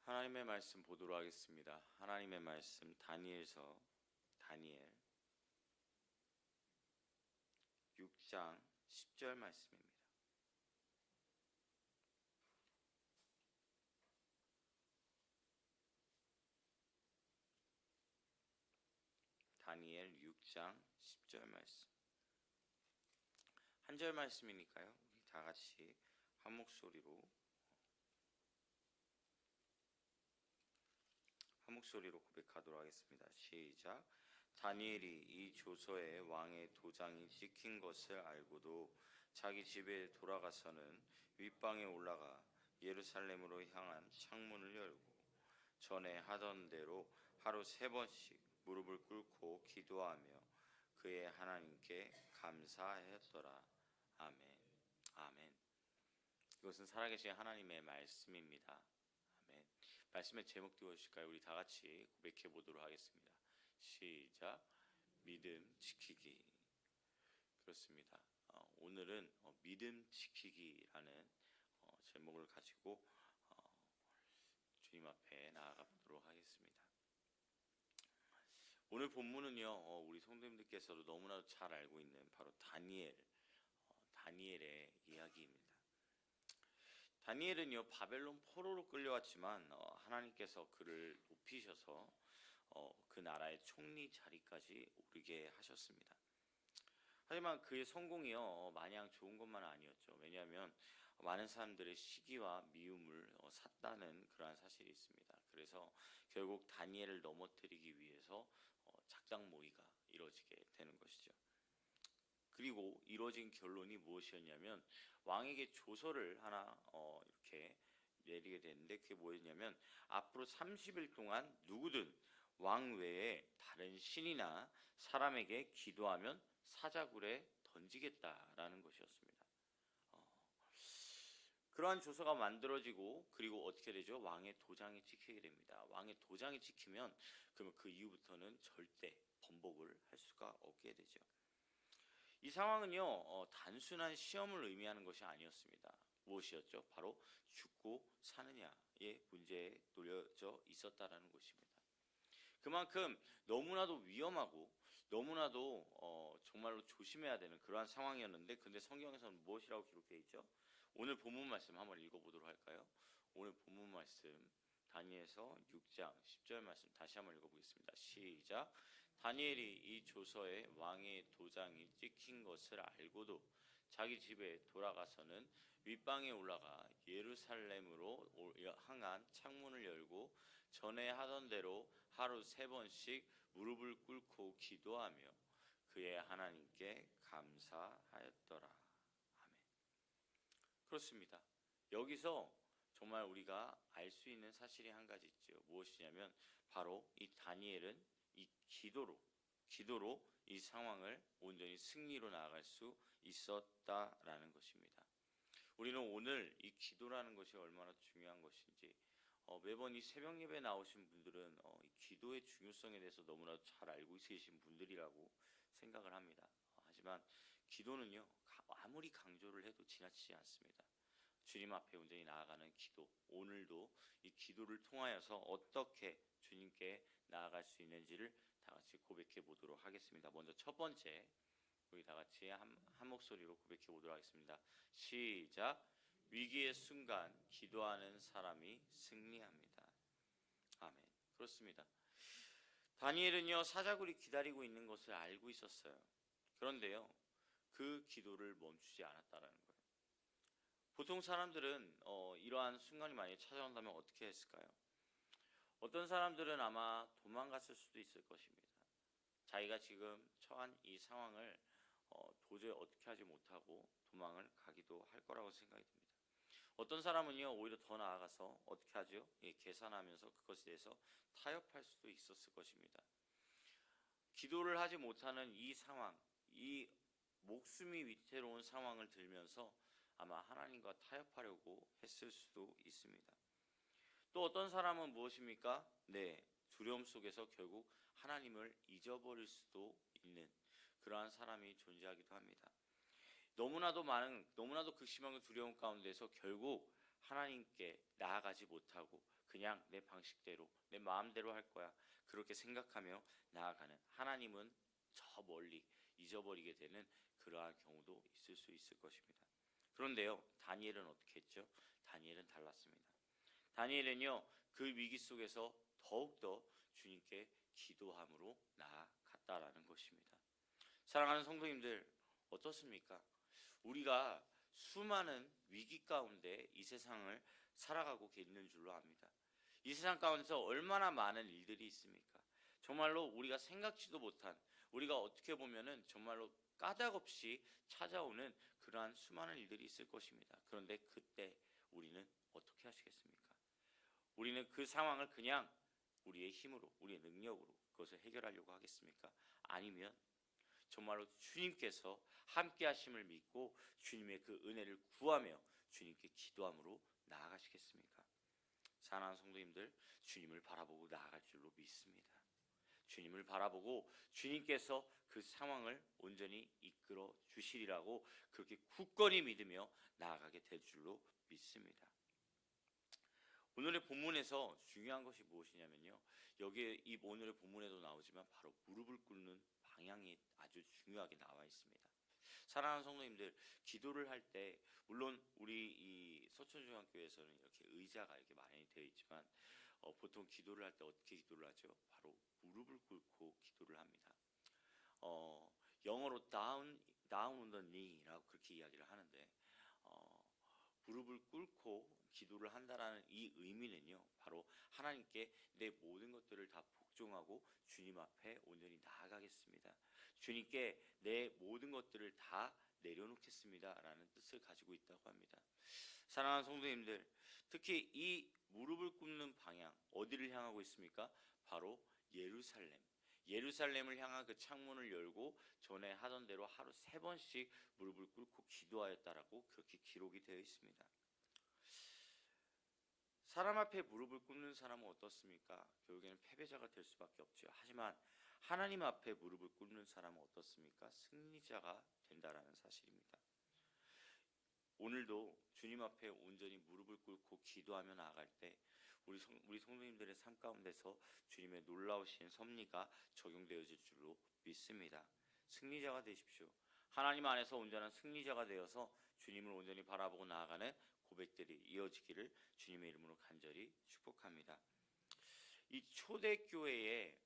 하나님의 말씀 보도록 하겠습니다. 하나님의 말씀 다니엘서 다니엘 6장 10절 말씀입니다. 다니엘 6장 10절 말씀. 한 절 말씀이니까요. 우리 다 같이 한 목소리로 고백하도록 하겠습니다. 시작. 다니엘이 이 조서에 왕의 도장이 찍힌 것을 알고도 자기 집에 돌아가서는 윗방에 올라가 예루살렘으로 향한 창문을 열고 전에 하던 대로 하루 3번씩 무릎을 꿇고 기도하며 그의 하나님께 감사하였더라. 아멘. 아멘. 이것은 살아계신 하나님의 말씀입니다. 아멘. 말씀의 제목 띄워주실까요? 우리 다 같이 고백해 보도록 하겠습니다. 시작. 믿음 지키기. 그렇습니다. 오늘은 믿음 지키기라는 제목을 가지고 주님 앞에 나아가 보도록 하겠습니다. 오늘 본문은요, 우리 성도님들께서도 너무나도 잘 알고 있는 바로 다니엘의 이야기입니다. 다니엘은요, 바벨론 포로로 끌려왔지만 하나님께서 그를 높이셔서 그 나라의 총리 자리까지 오르게 하셨습니다. 하지만 그의 성공이요, 마냥 좋은 것만 아니었죠. 왜냐하면 많은 사람들의 시기와 미움을 샀다는 그러한 사실이 있습니다. 그래서 결국 다니엘을 넘어뜨리기 위해서 작당 모의가 이루어지게 되는 것이죠. 그리고 이루어진 결론이 무엇이었냐면 왕에게 조서를 하나 이렇게 내리게 됐는데 그게 뭐였냐면 앞으로 30일 동안 누구든 왕 외에 다른 신이나 사람에게 기도하면 사자굴에 던지겠다라는 것이었습니다. 그러한 조서가 만들어지고 그리고 어떻게 되죠? 왕의 도장이 찍히게 됩니다. 왕의 도장이 찍히면 그러면 그 이후부터는 절대 번복을 할 수가 없게 되죠. 이 상황은요, 단순한 시험을 의미하는 것이 아니었습니다. 무엇이었죠? 바로 죽고 사느냐의 문제에 놓여져 있었다라는 것입니다. 그만큼 너무나도 위험하고 너무나도 정말로 조심해야 되는 그러한 상황이었는데, 근데 성경에서는 무엇이라고 기록되어 있죠? 오늘 본문 말씀 한번 읽어보도록 할까요? 오늘 본문 말씀 다니엘서 6장 10절 말씀 다시 한번 읽어보겠습니다. 시작. 다니엘이 이 조서에 왕의 도장이 찍힌 것을 알고도 자기 집에 돌아가서는 윗방에 올라가 예루살렘으로 향한 창문을 열고 전에 하던 대로 하루 3번씩 무릎을 꿇고 기도하며 그의 하나님께 감사하였더라. 아멘. 그렇습니다. 여기서 정말 우리가 알 수 있는 사실이 한 가지 있죠. 무엇이냐면 바로 이 다니엘은 이 기도로 이 상황을 온전히 승리로 나아갈 수 있었다라는 것입니다. 우리는 오늘 이 기도라는 것이 얼마나 중요한 것인지 매번 이 새벽 예배 나오신 분들은 이 기도의 중요성에 대해서 너무나도 잘 알고 계신 분들이라고 생각을 합니다. 하지만 기도는요, 아무리 강조를 해도 지나치지 않습니다. 주님 앞에 온전히 나아가는 기도, 오늘도 이 기도를 통하여서 어떻게 주님께 나아갈 수 있는지를 다 같이 고백해 보도록 하겠습니다. 먼저 첫 번째, 우리 다 같이 한 목소리로 고백해 보도록 하겠습니다. 시작. 위기의 순간 기도하는 사람이 승리합니다. 아멘. 그렇습니다. 다니엘은요, 사자굴이 기다리고 있는 것을 알고 있었어요. 그런데요, 그 기도를 멈추지 않았다라는 거예요. 보통 사람들은 이러한 순간이 만약에 찾아온다면 어떻게 했을까요? 어떤 사람들은 아마 도망갔을 수도 있을 것입니다. 자기가 지금 처한 이 상황을 도저히 어떻게 하지 못하고 도망을 가기도 할 거라고 생각이 듭니다. 어떤 사람은요, 오히려 더 나아가서 어떻게 하죠? 계산하면서 그것에 대해서 타협할 수도 있었을 것입니다. 기도를 하지 못하는 이 상황, 이 목숨이 위태로운 상황을 들면서 아마 하나님과 타협하려고 했을 수도 있습니다. 또 어떤 사람은 무엇입니까? 두려움 속에서 결국 하나님을 잊어버릴 수도 있는 그러한 사람이 존재하기도 합니다. 너무나도 극심한 두려움 가운데서 결국 하나님께 나아가지 못하고 그냥 내 방식대로 내 마음대로 할 거야 그렇게 생각하며 나아가는, 하나님은 저 멀리 잊어버리게 되는 그러한 경우도 있을 수 있을 것입니다. 그런데요, 다니엘은 어떻게 했죠? 다니엘은 달랐습니다. 다니엘은요, 그 위기 속에서 더욱더 주님께 기도함으로 나아갔다라는 것입니다. 사랑하는 성도님들, 어떻습니까? 우리가 수많은 위기 가운데 이 세상을 살아가고 있는 줄로 압니다. 이 세상 가운데서 얼마나 많은 일들이 있습니까? 정말로 우리가 생각지도 못한, 우리가 어떻게 보면은 정말로 까닭없이 찾아오는 그러한 수많은 일들이 있을 것입니다. 그런데 그때 우리는 어떻게 하시겠습니까? 우리는 그 상황을 그냥 우리의 힘으로, 우리의 능력으로 그것을 해결하려고 하겠습니까? 아니면 정말로 주님께서 함께 하심을 믿고 주님의 그 은혜를 구하며 주님께 기도함으로 나아가시겠습니까? 사랑하는 성도님들, 주님을 바라보고 나아갈 줄로 믿습니다. 주님을 바라보고 주님께서 그 상황을 온전히 이끌어 주시리라고 그렇게 굳건히 믿으며 나아가게 될 줄로 믿습니다. 오늘의 본문에서 중요한 것이 무엇이냐면요, 여기에 이 오늘의 본문에도 나오지만 바로 무릎을 꿇는 방향이 아주 중요하게 나와 있습니다. 사랑하는 성도님들, 기도를 할 때 물론 우리 이 서천중앙교회에서는 이렇게 의자가 이렇게 많이 되어 있지만 보통 기도를 할 때 어떻게 기도를 하죠? 바로 무릎을 꿇고 기도를 합니다. 영어로 down on the knee라고 그렇게 이야기를 하는데 무릎을 꿇고 기도를 한다라는 이 의미는요, 바로 하나님께 내 모든 것들을 다 복종하고 주님 앞에 온전히 나아가겠습니다. 주님께 내 모든 것들을 다 내려놓겠습니다라는 뜻을 가지고 있다고 합니다. 사랑하는 성도님들, 특히 이 무릎을 꿇는 방향 어디를 향하고 있습니까? 바로 예루살렘. 예루살렘을 향한 그 창문을 열고 전에 하던 대로 하루 3번씩 무릎을 꿇고 기도하였다라고 그렇게 기록이 되어 있습니다. 사람 앞에 무릎을 꿇는 사람은 어떻습니까? 결국에는 패배자가 될 수밖에 없죠. 하지만 하나님 앞에 무릎을 꿇는 사람은 어떻습니까? 승리자가 된다라는 사실입니다. 오늘도 주님 앞에 온전히 무릎을 꿇고 기도하며 나아갈 때 우리 성도님들의 삶 가운데서 주님의 놀라우신 섭리가 적용되어질 줄로 믿습니다. 승리자가 되십시오. 하나님 안에서 온전한 승리자가 되어서 주님을 온전히 바라보고 나아가는 고백들이 이어지기를 주님의 이름으로 간절히 축복합니다. 이 초대교회의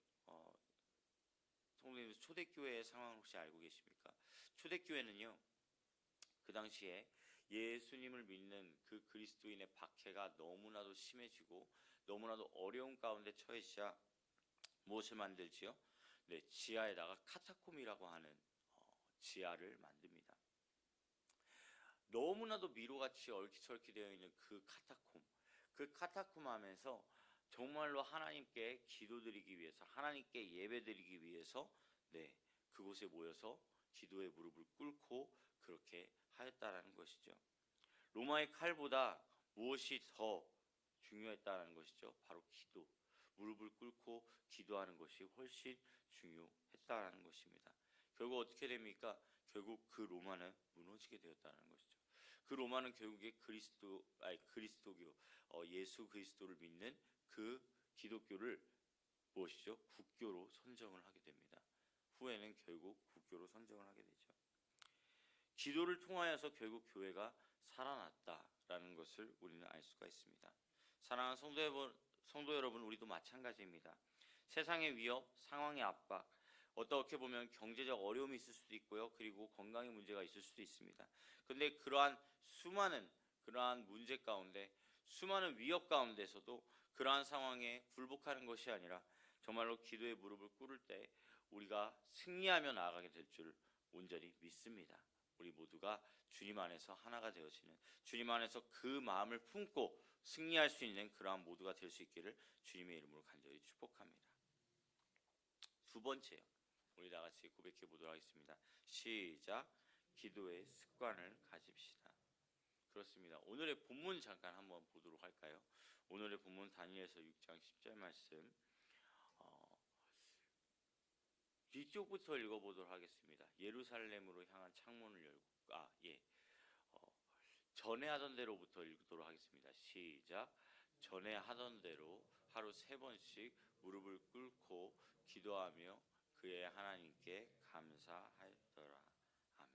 성도님들, 초대교회의 상황을 혹시 알고 계십니까? 초대교회는요, 그 당시에 예수님을 믿는 그 그리스도인의 박해가 너무나도 심해지고 너무나도 어려운 가운데 처해지자 무엇을 만들지요? 네, 지하에다가 카타콤이라고 하는 지하를 만듭니다. 너무나도 미로같이 얼키설키 되어 있는 그 카타콤 안에서 정말로 하나님께 기도드리기 위해서, 하나님께 예배드리기 위해서 네, 그곳에 모여서 기도의 무릎을 꿇고 그렇게 하였다라는 것이죠. 로마의 칼보다 무엇이 더 중요했다는 것이죠? 바로 기도. 무릎을 꿇고 기도하는 것이 훨씬 중요했다라는 것입니다. 결국 어떻게 됩니까? 결국 그 로마는 무너지게 되었다는 것이죠. 그 로마는 결국에 그리스도교, 예수 그리스도를 믿는 그 기독교를 무엇이죠? 국교로 선정을 하게 됩니다. 후에는 결국 국교로 선정을 하게 되죠. 기도를 통하여서 결국 교회가 살아났다라는 것을 우리는 알 수가 있습니다. 사랑하는 성도 여러분, 우리도 마찬가지입니다. 세상의 위협, 상황의 압박, 어떻게 보면 경제적 어려움이 있을 수도 있고요. 그리고 건강의 문제가 있을 수도 있습니다. 그런데 그러한 수많은 문제 가운데, 수많은 위협 가운데서도 그러한 상황에 굴복하는 것이 아니라 정말로 기도의 무릎을 꿇을 때 우리가 승리하며 나아가게 될 줄 온전히 믿습니다. 우리 모두가 주님 안에서 하나가 되어지는, 주님 안에서 그 마음을 품고 승리할 수 있는 그러한 모두가 될 수 있기를 주님의 이름으로 간절히 축복합니다. 두 번째요, 우리 다 같이 고백해 보도록 하겠습니다. 시작. 기도의 습관을 가집시다. 그렇습니다. 오늘의 본문 잠깐 한번 보도록 할까요? 오늘의 본문 다니엘서 6장 10절 말씀 뒤쪽부터 읽어보도록 하겠습니다. 예루살렘으로 향한 창문을 열고 전에 하던 대로부터 읽도록 하겠습니다. 시작. 전에 하던 대로 하루 3번씩 무릎을 꿇고 기도하며 그의 하나님께 감사하였더라. 아멘.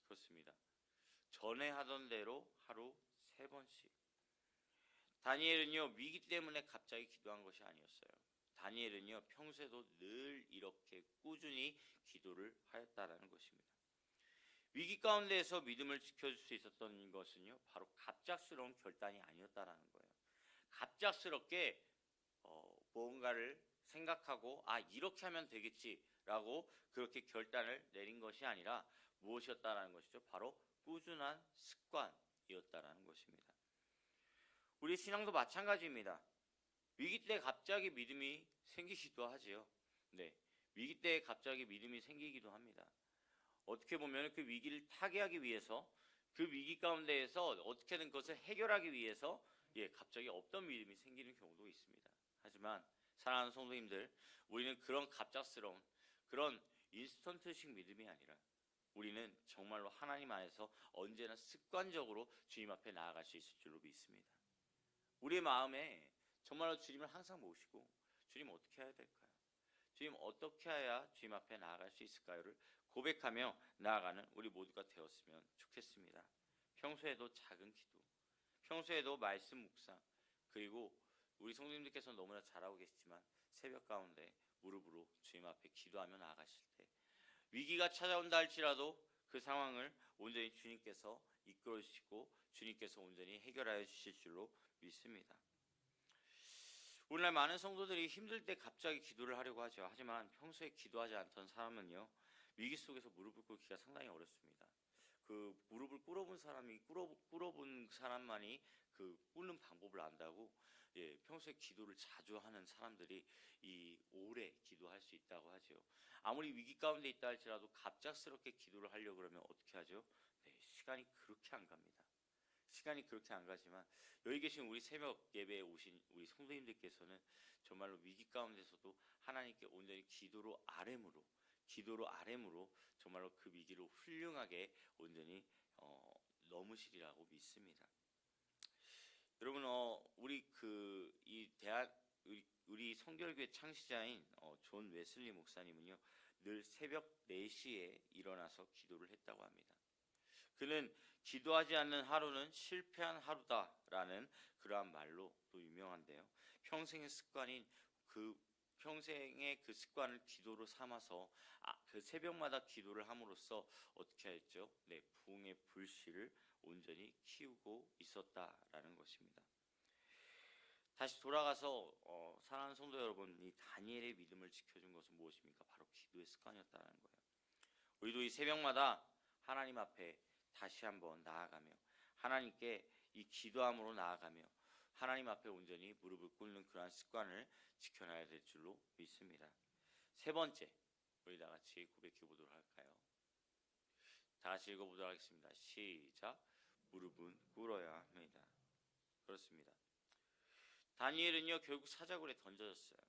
그렇습니다. 전에 하던 대로 하루 3번씩. 다니엘은요, 위기 때문에 갑자기 기도한 것이 아니었어요. 다니엘은요, 평소에도 늘 이렇게 꾸준히 기도를 하였다라는 것입니다. 위기 가운데에서 믿음을 지켜줄 수 있었던 것은요, 바로 갑작스러운 결단이 아니었다라는 거예요. 갑작스럽게 뭔가를 생각하고 이렇게 하면 되겠지라고 그렇게 결단을 내린 것이 아니라 무엇이었다라는 것이죠? 바로 꾸준한 습관이었다라는 것입니다. 우리 신앙도 마찬가지입니다. 위기 때 갑자기 믿음이 생기기도 하지요. 네, 위기 때 갑자기 믿음이 생기기도 합니다. 어떻게 보면 그 위기를 타개하기 위해서, 그 위기 가운데에서 어떻게든 그것을 해결하기 위해서 갑자기 없던 믿음이 생기는 경우도 있습니다. 하지만 사랑하는 성도님들, 우리는 그런 갑작스러운 그런 인스턴트식 믿음이 아니라 우리는 정말로 하나님 안에서 언제나 습관적으로 주님 앞에 나아갈 수 있을 줄로 믿습니다. 우리의 마음에 정말로 주님을 항상 모시고, 주님 어떻게 해야 될까요? 주님 어떻게 해야 주님 앞에 나아갈 수 있을까요를 고백하며 나아가는 우리 모두가 되었으면 좋겠습니다. 평소에도 작은 기도, 평소에도 말씀 묵상, 그리고 우리 성도님들께서 너무나 잘하고 계시지만 새벽 가운데 무릎으로 주님 앞에 기도하며 나아가실 때 위기가 찾아온다 할지라도 그 상황을 온전히 주님께서 이끌어 주시고 주님께서 온전히 해결하여 주실 줄로 믿습니다. 오늘날 많은 성도들이 힘들 때 갑자기 기도를 하려고 하죠. 하지만 평소에 기도하지 않던 사람은요, 위기 속에서 무릎을 꿇기가 상당히 어렵습니다. 그 무릎을 꿇어본 사람이 꿇어본 사람만이 그 꿇는 방법을 안다고, 평소에 기도를 자주 하는 사람들이 이 오래 기도할 수 있다고 하죠. 아무리 위기 가운데 있다 할지라도 갑작스럽게 기도를 하려고 그러면 어떻게 하죠? 시간이 그렇게 안 갑니다. 시간이 그렇게 안 가지만 여기 계신 우리 새벽 예배에 오신 우리 성도님들께서는 정말로 위기 가운데서도 하나님께 온전히 기도로 아뢰므로 정말로 그 위기를 훌륭하게 온전히 넘으시리라고 믿습니다. 여러분, 우리 성결교회 창시자인 존 웨슬리 목사님은요, 늘 새벽 4시에 일어나서 기도를 했다고 합니다. 그는 기도하지 않는 하루는 실패한 하루다라는 그러한 말로 또 유명한데요. 평생의 그 습관을 기도로 삼아서 그 새벽마다 기도를 함으로써 어떻게 했죠? 부흥의 불씨를 온전히 키우고 있었다라는 것입니다. 다시 돌아가서 사랑하는 성도 여러분, 이 다니엘의 믿음을 지켜준 것은 무엇입니까? 바로 기도의 습관이었다는 거예요. 우리도 이 새벽마다 하나님 앞에 다시 한번 나아가며 하나님께 이 기도함으로 나아가며 하나님 앞에 온전히 무릎을 꿇는 그러한 습관을 지켜놔야 될 줄로 믿습니다. 세 번째, 우리 다 같이 고백해 보도록 할까요? 다 같이 읽어보도록 하겠습니다. 시작. 무릎은 꿇어야 합니다. 그렇습니다. 다니엘은요, 결국 사자굴에 던져졌어요.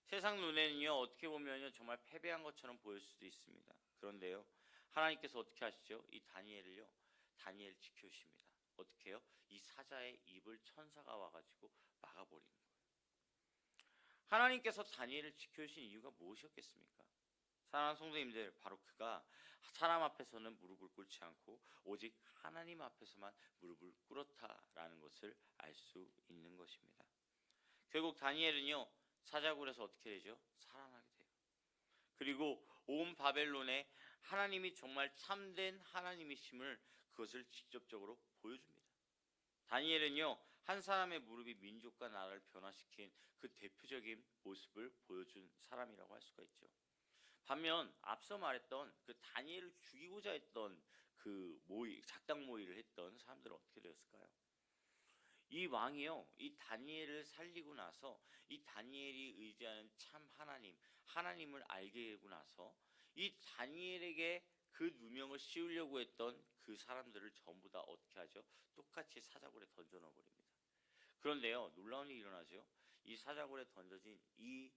세상 눈에는요, 어떻게 보면요, 정말 패배한 것처럼 보일 수도 있습니다. 그런데요, 하나님께서 어떻게 하시죠? 이 다니엘을 지켜주십니다. 어떻게 해요? 이 사자의 입을 천사가 와가지고 막아버리는 거예요. 하나님께서 다니엘을 지켜주신 이유가 무엇이었겠습니까? 사랑하는 성도님들, 바로 그가 사람 앞에서는 무릎을 꿇지 않고 오직 하나님 앞에서만 무릎을 꿇었다라는 것을 알 수 있는 것입니다. 결국 다니엘은요, 사자굴에서 어떻게 되죠? 살아나게 돼요. 그리고 온 바벨론에 하나님이 정말 참된 하나님이심을 그것을 직접적으로 보여줍니다. 다니엘은요, 한 사람의 무릎이 민족과 나라를 변화시킨 그 대표적인 모습을 보여준 사람이라고 할 수가 있죠. 반면 앞서 말했던 그 다니엘을 죽이고자 했던 그 작당 모의를 했던 사람들은 어떻게 되었을까요? 이 왕이요, 이 다니엘을 살리고 나서 이 다니엘이 의지하는 참 하나님을 알게 되고 나서 이 다니엘에게 그 누명을 씌우려고 했던 그 사람들을 전부 다 어떻게 하죠? 똑같이 사자굴에 던져 넣어버립니다. 그런데요, 놀라운 일이 일어나죠. 이 사자굴에 던져진 이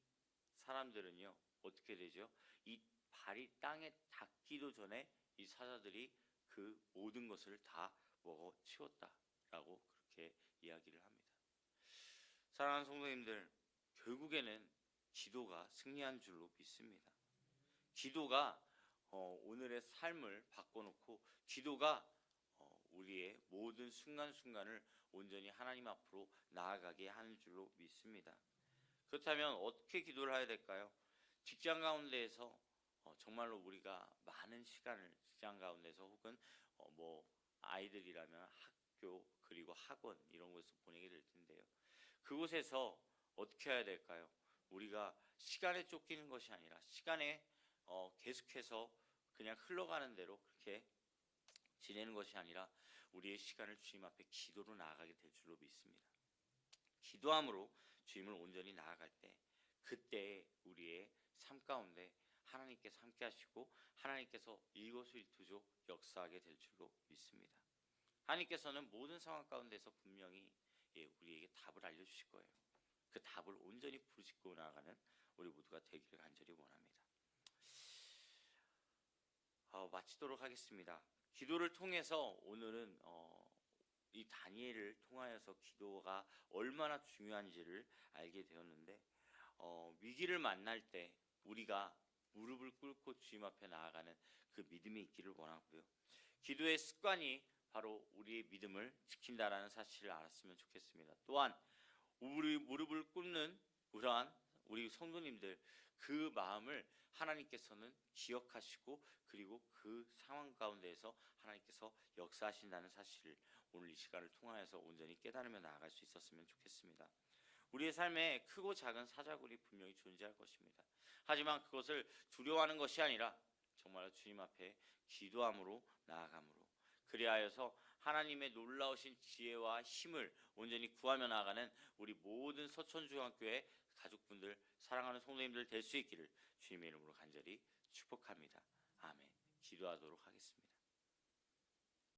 사람들은요, 어떻게 되죠? 이 발이 땅에 닿기도 전에 이 사자들이 그 모든 것을 다 먹어 치웠다라고 그렇게 그렇게 이야기를 합니다. 사랑하는 성도님들, 결국에는 기도가 승리한 줄로 믿습니다. 기도가 오늘의 삶을 바꿔놓고 기도가 우리의 모든 순간순간을 온전히 하나님 앞으로 나아가게 하는 줄로 믿습니다. 그렇다면 어떻게 기도를 해야 될까요? 직장 가운데에서 정말로 우리가 많은 시간을 직장 가운데서 혹은 뭐 아이들이라면 학교 그리고 학원 이런 곳에서 보내게 될 텐데요. 그곳에서 어떻게 해야 될까요? 우리가 시간에 쫓기는 것이 아니라 시간에 계속해서 그냥 흘러가는 대로 그렇게 지내는 것이 아니라 우리의 시간을 주님 앞에 기도로 나아가게 될 줄로 믿습니다. 기도함으로 주님을 온전히 나아갈 때 그때 우리의 삶 가운데 하나님께서 함께 하시고 하나님께서 일거수일투족 역사하게 될 줄로 믿습니다. 하나님께서는 모든 상황 가운데서 분명히 우리에게 답을 알려주실 거예요. 그 답을 온전히 부르짖고 나아가는 우리 모두가 되기를 간절히 원합니다. 마치도록 하겠습니다. 기도를 통해서 오늘은 이 다니엘을 통하여서 기도가 얼마나 중요한지를 알게 되었는데 위기를 만날 때 우리가 무릎을 꿇고 주님 앞에 나아가는 그 믿음이 있기를 원하고요. 기도의 습관이 바로 우리의 믿음을 지킨다라는 사실을 알았으면 좋겠습니다. 또한 우리 무릎을 꿇는 그러한 우리 성도님들 그 마음을 하나님께서는 기억하시고 그리고 그 상황 가운데에서 하나님께서 역사하신다는 사실을 오늘 이 시간을 통하여서 온전히 깨달으며 나아갈 수 있었으면 좋겠습니다. 우리의 삶에 크고 작은 사자굴이 분명히 존재할 것입니다. 하지만 그것을 두려워하는 것이 아니라 정말 주님 앞에 기도함으로 나아감으로 그리하여서 하나님의 놀라우신 지혜와 힘을 온전히 구하며 나아가는 우리 모든 서천중학교의 가족분들 사랑하는 성도님들 될 수 있기를 주님의 이름으로 간절히 축복합니다. 아멘. 기도하도록 하겠습니다.